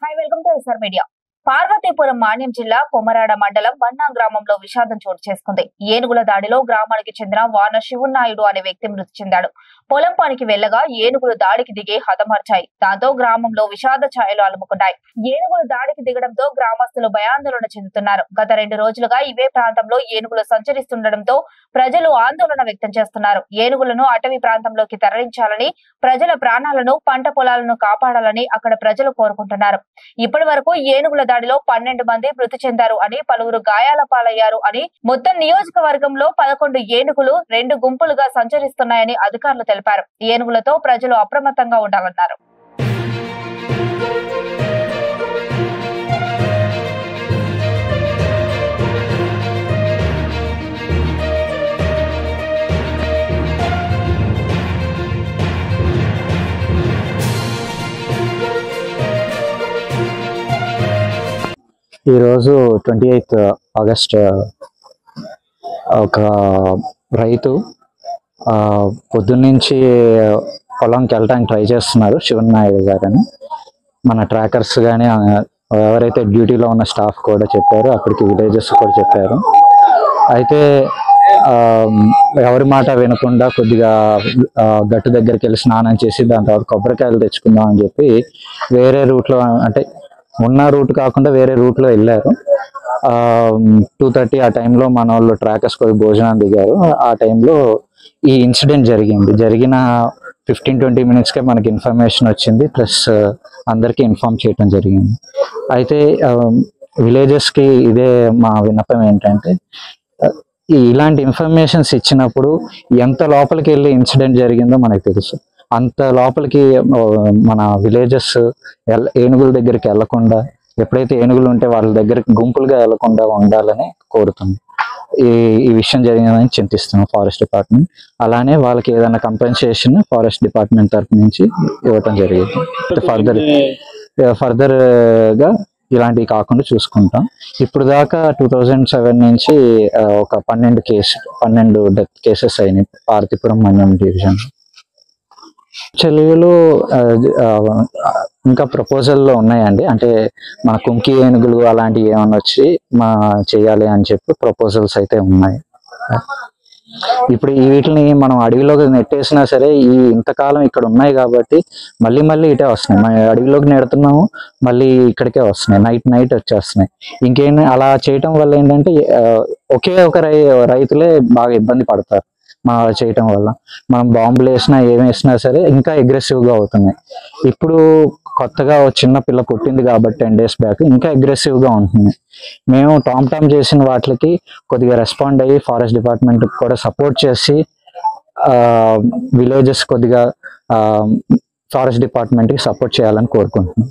Hi, welcome to SR Media. Parvathipuram మాన్యం జిల్లా కొమరాడ మండలం వన్నా గ్రామంలో విషాదం చోటు చేసుకుంది. ఏనుగుల దాడిలో గ్రామానికి చెందిన వాన శివనాయుడు అనే వ్యక్తి మృతి చెందాడు. పొలం పనికి వెళ్లగా ఏనుగులు దాడికి దిగి హతమార్చాయి. దాంతో గ్రామంలో విషాద ఛాయలు అలుముకున్నాయి. ఏనుగులు దాడికి దిగడంతో గ్రామస్తులు భయాందోళన చెందుతున్నారు. గత 2 రోజులుగా ఇవే ప్రాంతంలో ఏనుగులు సంచరిస్తుండటంతో ప్రజలు ఆందోళన వ్యక్తం చేస్తున్నారు. ఏనుగులను అటవీ ప్రాంతంలోకి తరలించాలని, ప్రజల ప్రాణాలను, పంట పొలాలను కాపాడాలని అక్కడ ప్రజలు కోరుకుంటున్నారు. ఇప్పటి వరకు ఏనుగుల దాడిలో 12 మంది మృతి చెందారు అని, పలువురు గాయాల పాలయ్యారు అని, మొత్తం నియోజకవర్గంలో 11 ఏనుగులు 2 గుంపులుగా సంచరిస్తున్నాయని అధికారులు తెలిపారు. ఏనుగులతో ప్రజలు అప్రమత్తంగా ఉండాలన్నారు. ఈరోజు 28 ఆగస్ట్ ఒక రైతు పొద్దున్నుంచి పొలంకి వెళ్ళడానికి ట్రై చేస్తున్నారు. శివనాయుడు గారని మన ట్రాకర్స్ కానీ ఎవరైతే డ్యూటీలో ఉన్న స్టాఫ్ కూడా చెప్పారు, అక్కడికి విలేజెస్ కూడా చెప్పారు. అయితే ఎవరి మాట వినకుండా కొద్దిగా గట్టు దగ్గరికి వెళ్ళి స్నానం చేసి దాని తర్వాత కొబ్బరికాయలు తెచ్చుకుందాం అని చెప్పి వేరే రూట్లో, అంటే ఉన్న రూట్ కాకుండా వేరే రూట్లో వెళ్ళారు. 2:30 ఆ టైంలో మన వాళ్ళు ట్రాకర్స్ కూడా భోజనం దిగారు. ఆ టైంలో ఈ ఇన్సిడెంట్ జరిగిన 15-20 మినిట్స్కే మనకి ఇన్ఫర్మేషన్ వచ్చింది. ప్లస్ అందరికీ ఇన్ఫార్మ్ చేయడం జరిగింది. అయితే విలేజెస్కి ఇదే మా విన్నపం ఏంటంటే, ఇలాంటి ఇన్ఫర్మేషన్స్ ఇచ్చినప్పుడు ఎంత లోపలికి వెళ్ళి ఇన్సిడెంట్ జరిగిందో మనకు తెలుసు. అంత లోపలికి మన విలేజెస్ ఏనుగుల దగ్గరికి వెళ్లకుండా, ఎప్పుడైతే ఏనుగులు ఉంటే వాళ్ళ దగ్గరికి గుంపులుగా వెళ్లకుండా ఉండాలని కోరుతుంది. ఈ విషయం జరిగిందని చింతిస్తున్నాం ఫారెస్ట్ డిపార్ట్మెంట్. అలానే వాళ్ళకి ఏదైనా కంపెన్సేషన్ ఫారెస్ట్ డిపార్ట్మెంట్ తరఫు నుంచి ఇవ్వటం జరిగింది. ఫర్దర్ గా ఇలాంటివి కాకుండా చూసుకుంటాం. ఇప్పుడు దాకా 2007 నుంచి ఒక 12 డెత్ కేసెస్ అయినాయి పార్వతీపురం మండలం డివిజన్. చెలువులు ఇంకా ప్రపోజల్లో ఉన్నాయండి. అంటే మన కుంకి ఏనుగులు అలాంటివి ఏమన్నా వచ్చి చేయాలి అని చెప్పి ప్రపోజల్స్ అయితే ఉన్నాయి. ఇప్పుడు వీటిని మనం అడవిలోకి నెట్టేసినా సరే ఇంతకాలం ఇక్కడ ఉన్నాయి కాబట్టి మళ్ళీ ఇటే వస్తున్నాయి. మనం అడవిలోకి నెడుతున్నాము, మళ్ళీ ఇక్కడికే వస్తున్నాయి, నైట్ వచ్చేస్తున్నాయి. ఇంకేంటి అలా చేయటం వల్ల ఏంటంటే ఒకే ఒక రైతులే బాగా ఇబ్బంది పడతారు. మనం చేయటం వల్ల మనం బాంబులు వేసినా ఏం వేసినా సరే ఇంకా అగ్రెసివ్గా అవుతున్నాయి. ఇప్పుడు కొత్తగా చిన్న పిల్ల పుట్టింది కాబట్టి 10 days బ్యాక్ ఇంకా అగ్రెసివ్గా ఉంటుంది. మేము టామ్ చేసిన వాటికి కొద్దిగా రెస్పాండ్ అయ్యి ఫారెస్ట్ డిపార్ట్మెంట్ కూడా సపోర్ట్ చేసి విలేజెస్ కొద్దిగా ఫారెస్ట్ డిపార్ట్మెంట్కి సపోర్ట్ చేయాలని కోరుకుంటున్నాం.